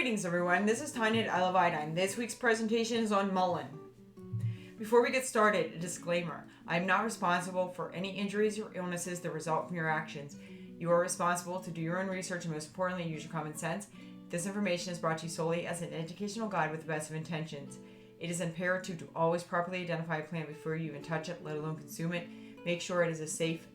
Greetings everyone, this is Tanya at I Love Iodine. This week's presentation is on mullein. Before we get started, a disclaimer. I am not responsible for any injuries or illnesses that result from your actions. You are responsible to do your own research and most importantly, use your common sense. This information is brought to you solely as an educational guide with the best of intentions. It is imperative to always properly identify a plant before you even touch it, let alone consume it. Make sure it is a safe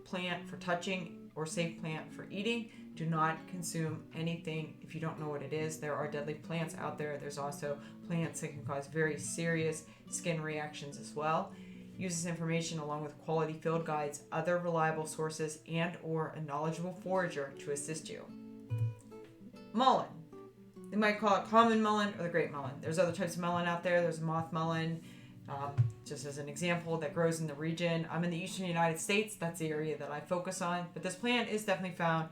plant for touching or safe plant for eating. Do not consume anything if you don't know what it is. There are deadly plants out there. There's also plants that can cause very serious skin reactions as well. Use this information along with quality field guides, other reliable sources, and or a knowledgeable forager to assist you. Mullein. They might call it common mullein or the great mullein. There's other types of mullein out there. There's a moth mullein, just as an example, that grows in the region. I'm in the eastern United States. That's the area that I focus on. But this plant is definitely found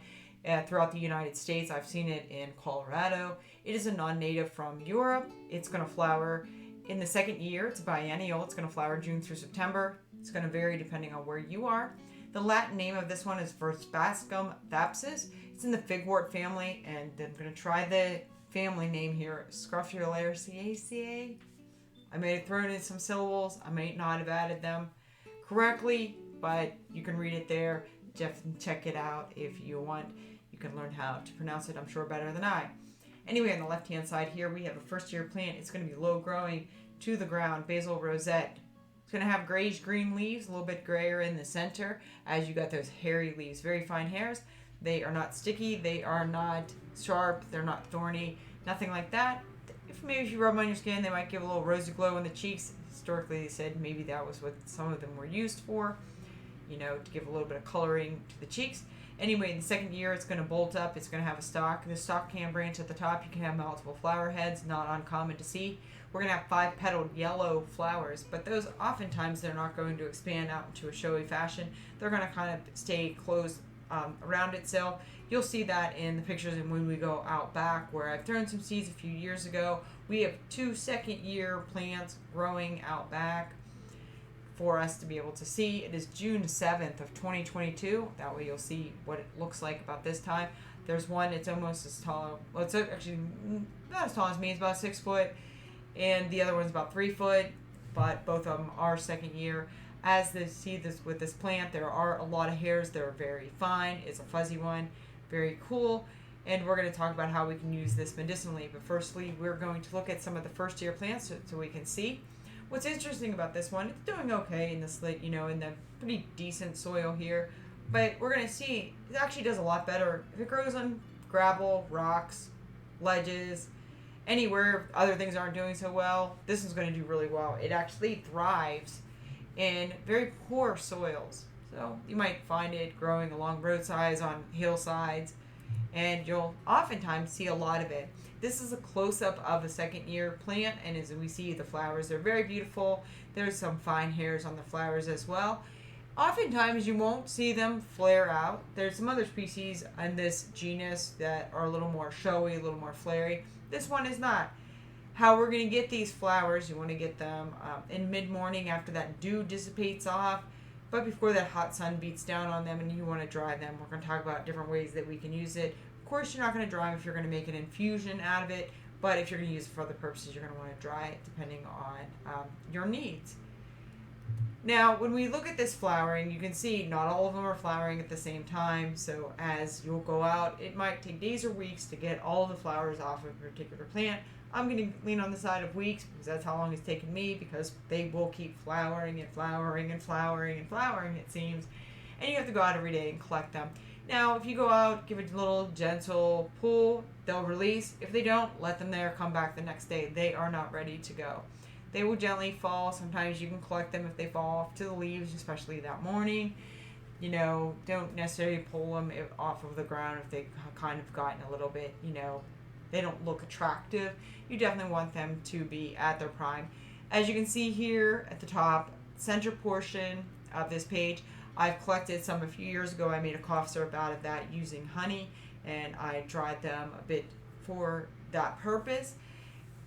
throughout the United States. I've seen it in Colorado. It is a non-native from Europe. It's going to flower in the second year. It's a biennial. It's going to flower June through September. It's going to vary depending on where you are. The Latin name of this one is Verbascum thapsus. It's in the Figwort family, and I'm going to try the family name here, Scrophulariaceae. I may have thrown in some syllables. I may not have added them correctly, but you can read it there. Just check it out if you want. You can learn how to pronounce it, I'm sure, better than I. Anyway, on the left-hand side here, we have a first-year plant. It's going to be low-growing to the ground, basal rosette. It's going to have grayish-green leaves, a little bit grayer in the center, as you got those hairy leaves. Very fine hairs. They are not sticky. They are not sharp. They're not thorny. Nothing like that. If you rub them on your skin, they might give a little rosy glow in the cheeks. Historically, they said maybe that was what some of them were used for, to give a little bit of coloring to the cheeks. Anyway, in the second year, it's going to bolt up. It's going to have a stalk. The stalk can branch at the top. You can have multiple flower heads, not uncommon to see. We're going to have 5-petaled yellow flowers, but those oftentimes they're not going to expand out into a showy fashion. They're going to kind of stay closed around itself. You'll see that in the pictures and when we go out back where I've thrown some seeds a few years ago. We have 2 second-year plants growing out back for us to be able to see. It is June 7th of 2022. That way you'll see what it looks like about this time. There's one, it's almost as tall. Well, it's actually not as tall as me. It's about 6 foot. And the other one's about 3 foot. But both of them are second year. As they see this with this plant, there are a lot of hairs. They're very fine. It's a fuzzy one. Very cool. And we're going to talk about how we can use this medicinally. But firstly, we're going to look at some of the first year plants so we can see. What's interesting about this one, it's doing okay in the slit, in the pretty decent soil here. But we're going to see it actually does a lot better if it grows on gravel, rocks, ledges, anywhere other things aren't doing so well. This is going to do really well. It actually thrives in very poor soils. So you might find it growing along roadsides, on hillsides, and you'll oftentimes see a lot of it. This is a close-up of a second-year plant, and as we see the flowers, they're very beautiful. There's some fine hairs on the flowers as well. Oftentimes you won't see them flare out. There's some other species in this genus that are a little more showy, a little more flary. This one is not. How we're going to get these flowers, you want to get them in mid-morning after that dew dissipates off, but before that hot sun beats down on them and you want to dry them. We're going to talk about different ways that we can use it. Of course, you're not going to dry them if you're going to make an infusion out of it, but if you're going to use it for other purposes, you're going to want to dry it depending on your needs. Now, when we look at this flowering, you can see not all of them are flowering at the same time, so as you'll go out, it might take days or weeks to get all of the flowers off of a particular plant. I'm going to lean on the side of weeks because that's how long it's taken me, because they will keep flowering and flowering and flowering and flowering, it seems, and you have to go out every day and collect them. Now, if you go out, give it a little gentle pull, they'll release. If they don't, let them there, come back the next day. They are not ready to go. They will gently fall. Sometimes you can collect them if they fall off to the leaves, especially that morning. Don't necessarily pull them off of the ground if they've kind of gotten a little bit, they don't look attractive. You definitely want them to be at their prime. As you can see here at the top, center portion of this page, I've collected some a few years ago. I made a cough syrup out of that using honey, and I dried them a bit for that purpose.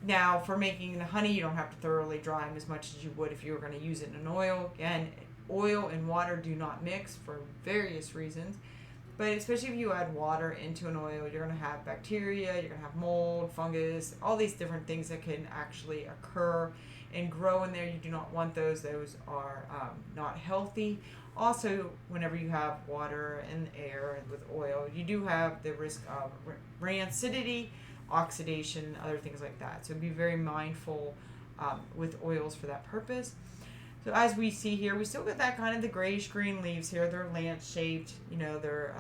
Now, for making the honey, you don't have to thoroughly dry them as much as you would if you were going to use it in an oil. Again, oil and water do not mix for various reasons. But especially if you add water into an oil, you're going to have bacteria, you're going to have mold, fungus, all these different things that can actually occur and grow in there. You do not want those. Those are not healthy. Also, whenever you have water and air with oil, you do have the risk of rancidity, oxidation, other things like that. So be very mindful with oils for that purpose. So as we see here, we still get that kind of the grayish green leaves here. They're lance shaped. They're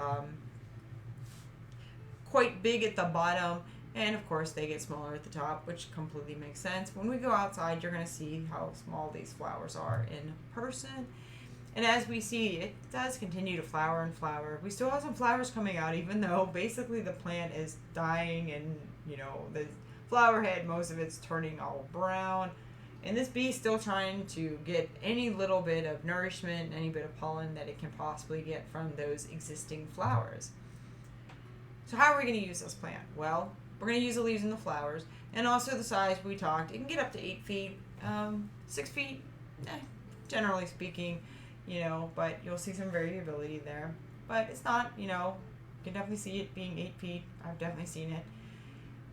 quite big at the bottom. And of course, they get smaller at the top, which completely makes sense. When we go outside, you're going to see how small these flowers are in person. And as we see, it does continue to flower and flower. We still have some flowers coming out, even though basically the plant is dying and, the flower head, most of it's turning all brown. And this bee is still trying to get any little bit of nourishment, any bit of pollen that it can possibly get from those existing flowers. So how are we going to use this plant? Well, we're going to use the leaves and the flowers, and also the size we talked. It can get up to 8 feet, 6 feet, generally speaking, but you'll see some variability there. But it's not, you can definitely see it being 8 feet. I've definitely seen it.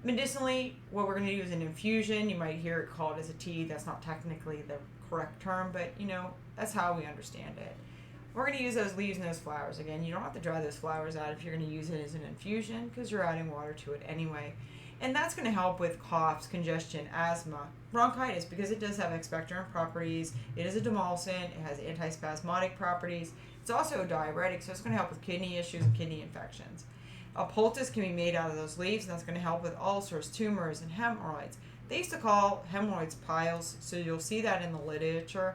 Medicinally, what we're going to do is an infusion. You might hear it called as a tea. That's not technically the correct term, but that's how we understand it. We're going to use those leaves and those flowers. Again, you don't have to dry those flowers out if you're going to use it as an infusion because you're adding water to it anyway. And that's going to help with coughs, congestion, asthma, bronchitis because it does have expectorant properties. It is a demulcent. It has antispasmodic properties. It's also a diuretic, so it's going to help with kidney issues and kidney infections. A poultice can be made out of those leaves, and that's going to help with ulcers, tumors, and hemorrhoids. They used to call hemorrhoids piles, so you'll see that in the literature.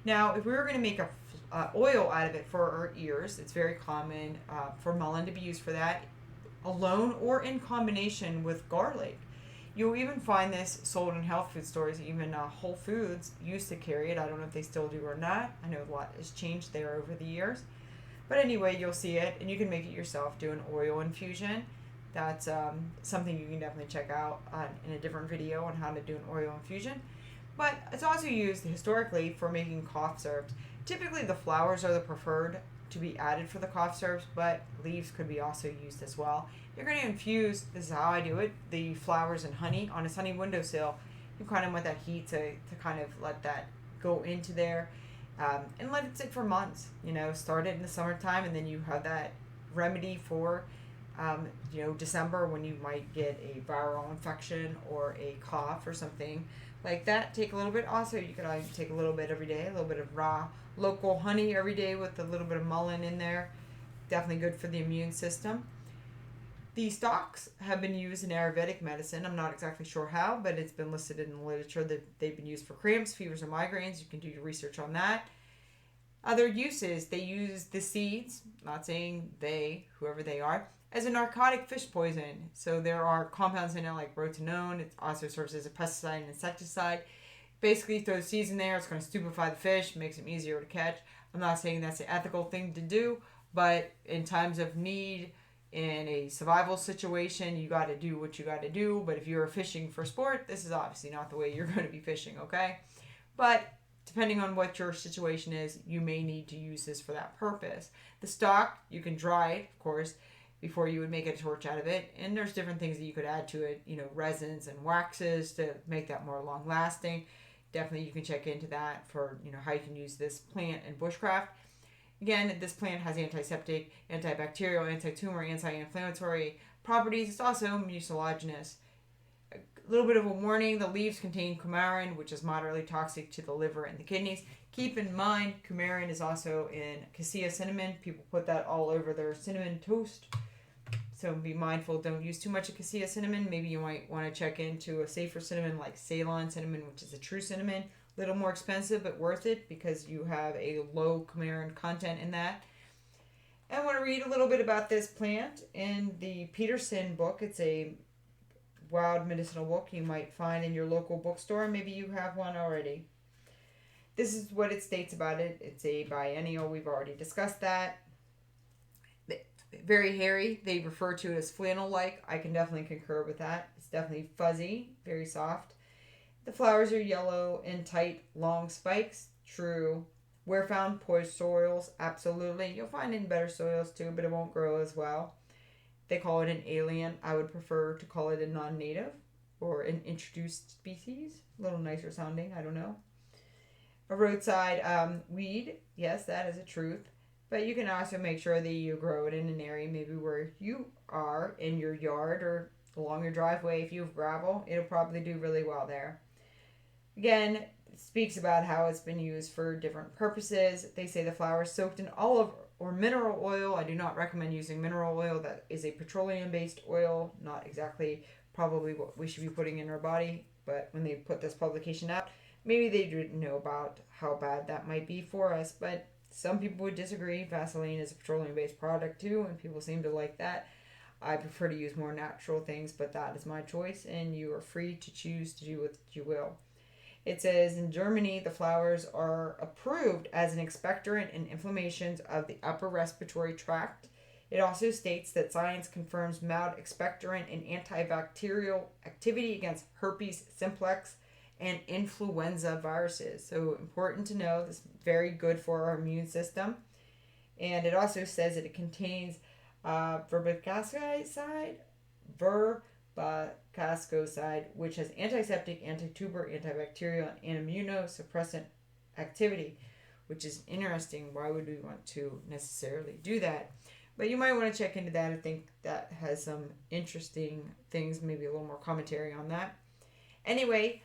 Now, if we were going to make a oil out of it for our ears, it's very common for mullein to be used for that, alone or in combination with garlic. You'll even find this sold in health food stores. Even Whole Foods used to carry it. I don't know if they still do or not. I know a lot has changed there over the years. But anyway, you'll see it, and you can make it yourself. Do an oil infusion. That's something you can definitely check out in a different video on how to do an oil infusion. But it's also used historically for making cough syrups. Typically, the flowers are the preferred to be added for the cough syrups, but leaves could be also used as well. You're going to infuse, this is how I do it, the flowers in honey on a sunny windowsill. You kind of want that heat to kind of let that go into there. And let it sit for months. Start it in the summertime, and then you have that remedy for, December when you might get a viral infection or a cough or something like that. Take a little bit. Also, you could take a little bit every day, a little bit of raw local honey every day with a little bit of mullein in there. Definitely good for the immune system. The stalks have been used in Ayurvedic medicine. I'm not exactly sure how, but it's been listed in the literature that they've been used for cramps, fevers, and migraines. You can do your research on that. Other uses, they use the seeds, not saying they, whoever they are, as a narcotic fish poison. So there are compounds in it like rotenone. It also serves as a pesticide and insecticide. Basically, throw seeds in there. It's going to stupefy the fish, makes them easier to catch. I'm not saying that's the ethical thing to do, but in times of need, in a survival situation, you got to do what you got to do. But if you're fishing for sport, this is obviously not the way you're going to be fishing, okay? But depending on what your situation is, you may need to use this for that purpose. The stalk, you can dry it, of course, before you would make a torch out of it. And there's different things that you could add to it, resins and waxes to make that more long lasting. Definitely you can check into that for, how you can use this plant in bushcraft. Again, this plant has antiseptic, antibacterial, antitumor, anti-inflammatory properties. It's also mucilaginous. A little bit of a warning, the leaves contain coumarin, which is moderately toxic to the liver and the kidneys. Keep in mind, coumarin is also in cassia cinnamon. People put that all over their cinnamon toast. So be mindful, don't use too much of cassia cinnamon. Maybe you might want to check into a safer cinnamon like Ceylon cinnamon, which is a true cinnamon. A little more expensive, but worth it because you have a low coumarin content in that. I want to read a little bit about this plant in the Peterson book. It's a wild medicinal book you might find in your local bookstore. Maybe you have one already. This is what it states about it. It's a biennial. We've already discussed that. Very hairy. They refer to it as flannel-like. I can definitely concur with that. It's definitely fuzzy, very soft. The flowers are yellow and tight, long spikes. True. Where found? Poor soils, absolutely. You'll find it in better soils too, but it won't grow as well. They call it an alien. I would prefer to call it a non-native or an introduced species. A little nicer sounding, I don't know. A roadside weed, yes, that is a truth. But you can also make sure that you grow it in an area maybe where you are, in your yard or along your driveway. If you have gravel, it'll probably do really well there. Again, it speaks about how it's been used for different purposes. They say the flower is soaked in olive or mineral oil. I do not recommend using mineral oil. That is a petroleum-based oil, not exactly probably what we should be putting in our body. But when they put this publication out, maybe they didn't know about how bad that might be for us. But some people would disagree. Vaseline is a petroleum-based product too, and people seem to like that. I prefer to use more natural things, but that is my choice, and you are free to choose to do what you will. It says in Germany, the flowers are approved as an expectorant in inflammations of the upper respiratory tract. It also states that science confirms mild expectorant and antibacterial activity against herpes simplex and influenza viruses. So important to know, this is very good for our immune system. And it also says that it contains verbascum, which has antiseptic, antitumor, antibacterial, and immunosuppressant activity, which is interesting. Why would we want to necessarily do that? But you might want to check into that. I think that has some interesting things, maybe a little more commentary on that. Anyway,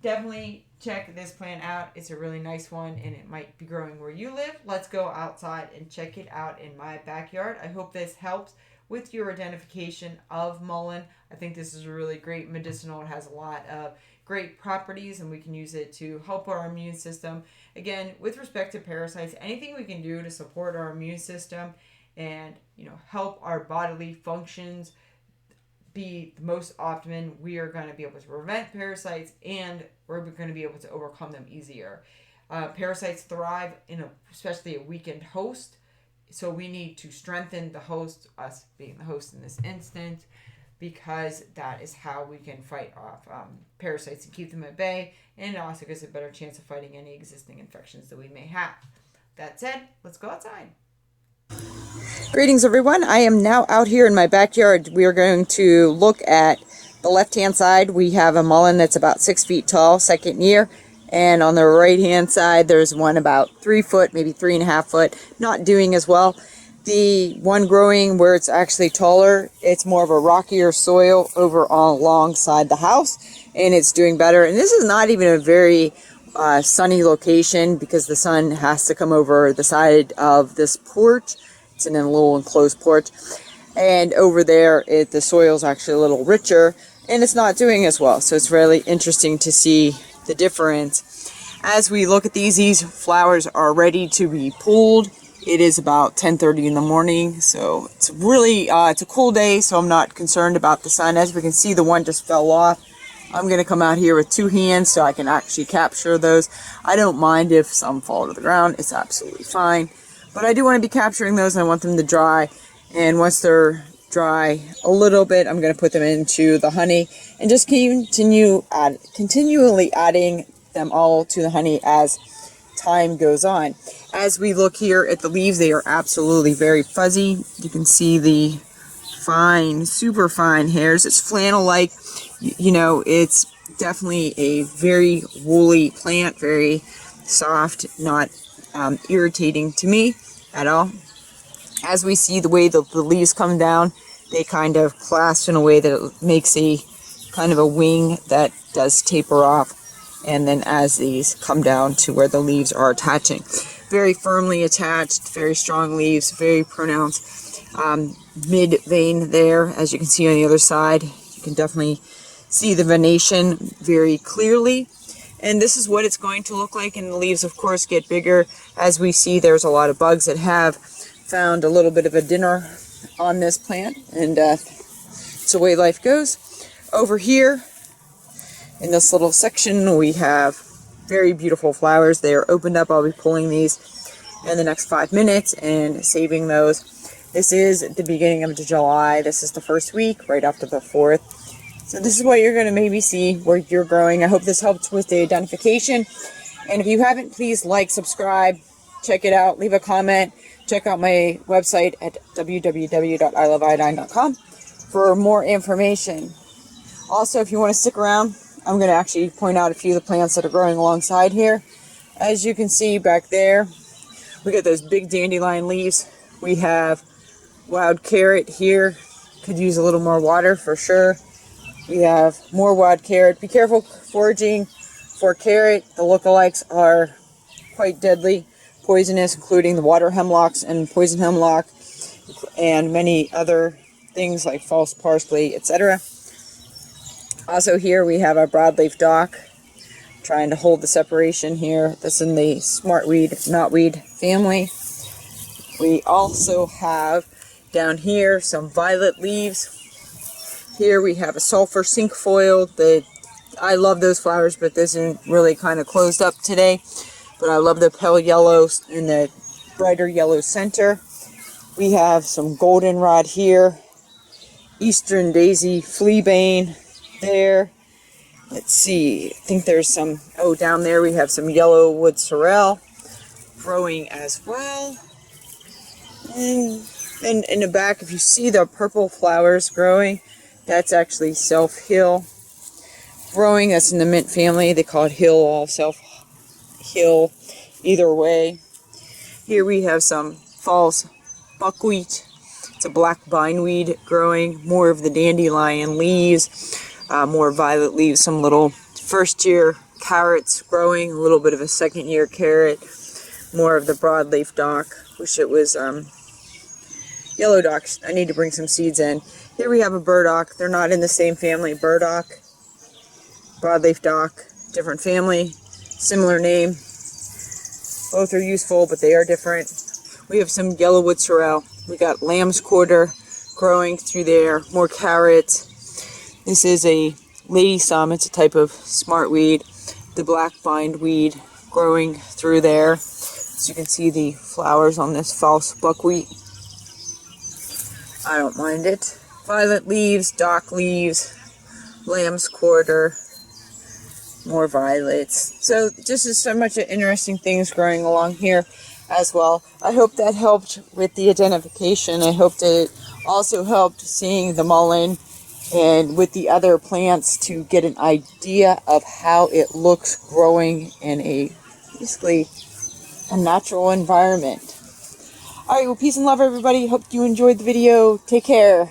definitely check this plant out. It's a really nice one, and it might be growing where you live. Let's go outside and check it out in my backyard. I hope this helps with your identification of mullein. I think this is a really great medicinal. It has a lot of great properties, and we can use it to help our immune system. Again, with respect to parasites, anything we can do to support our immune system and help our bodily functions be the most optimum, we are going to be able to prevent parasites, and we're going to be able to overcome them easier. Parasites thrive in especially a weakened host, so we need to strengthen the host, us being the host in this instance, because that is how we can fight off parasites and keep them at bay, and it also gives a better chance of fighting any existing infections that we may have. That said, let's go outside. Greetings everyone. I am now out here in my backyard. We are going to look at the left hand side. We have a mullein that's about 6 feet tall, second year, and on the right hand side there's one about 3 foot, maybe 3.5 foot, not doing as well. The one growing where it's actually taller, it's more of a rockier soil over alongside the house, and it's doing better. And this is not even a very sunny location, because the sun has to come over the side of this porch. It's in a little enclosed porch, and over there the soil is actually a little richer, and it's not doing as well. So it's really interesting to see the difference. As we look at these flowers are ready to be pulled. It is about 10:30 in the morning, so it's really it's a cool day, so I'm not concerned about the sun. As we can see, the one just fell off. I'm going to come out here with 2 hands so I can actually capture those. I don't mind if some fall to the ground. It's absolutely fine. But I do want to be capturing those, and I want them to dry. And once they're dry a little bit, I'm going to put them into the honey and just continually adding them all to the honey as time goes on. As we look here at the leaves, they are absolutely very fuzzy. You can see the fine, super fine hairs. It's flannel-like. It's definitely a very woolly plant, very soft, not irritating to me at all. As we see the way the leaves come down, they kind of clasp in a way that it makes a kind of a wing that does taper off, and then as these come down to where the leaves are attaching, very firmly attached, very strong leaves, very pronounced mid vein there. As you can see on the other side, you can definitely see the venation very clearly. And this is what it's going to look like, and the leaves of course get bigger. As we see, there's a lot of bugs that have found a little bit of a dinner on this plant, and it's the way life goes. Over here in this little section we have very beautiful flowers. They are opened up. I'll be pulling these in the next 5 minutes and saving those. This is the beginning of July. This is the first week, right after the 4th. So this is what you're going to maybe see where you're growing. I hope this helped with the identification. And if you haven't, please like, subscribe, check it out, leave a comment. Check out my website at www.iloveiodine.com for more information. Also, if you want to stick around, I'm going to actually point out a few of the plants that are growing alongside here. As you can see back there, we got those big dandelion leaves. We have wild carrot here. Could use a little more water for sure. We have more wild carrot. Be careful foraging for carrot. The lookalikes are quite deadly, poisonous, including the water hemlocks and poison hemlock and many other things like false parsley, etc. Also here we have our broadleaf dock, trying to hold the separation here. That's in the smartweed, knotweed family. We also have down here some violet leaves. Here we have a sulfur cinquefoil. I love those flowers, but this isn't really kind of closed up today. But I love the pale yellow and the brighter yellow center. We have some goldenrod here. Eastern daisy, fleabane there. Let's see, I think there's some, oh, down there we have some yellow wood sorrel growing as well. And in the back, if you see the purple flowers growing, that's actually self-hill growing. That's in the mint family. They call it hill, all self-hill, either way. Here we have some false buckwheat. It's a black bindweed growing. More of the dandelion leaves, more violet leaves, some little first-year carrots growing, a little bit of a second-year carrot, more of the broadleaf dock. Wish it was yellow docks. I need to bring some seeds in. Here we have a burdock. They're not in the same family. Burdock, broadleaf dock, different family, similar name. Both are useful, but they are different. We have some yellowwood sorrel. We got lamb's quarter growing through there. More carrots. This is a lady sum. It's a type of smartweed. The black bindweed growing through there. As you can see the flowers on this false buckwheat. I don't mind it. Violet leaves, dock leaves, lamb's quarter, more violets. So just so much interesting things growing along here as well. I hope that helped with the identification. I hope that it also helped seeing the mullein and with the other plants to get an idea of how it looks growing in a basically a natural environment. Alright, well, peace and love, everybody. Hope you enjoyed the video. Take care.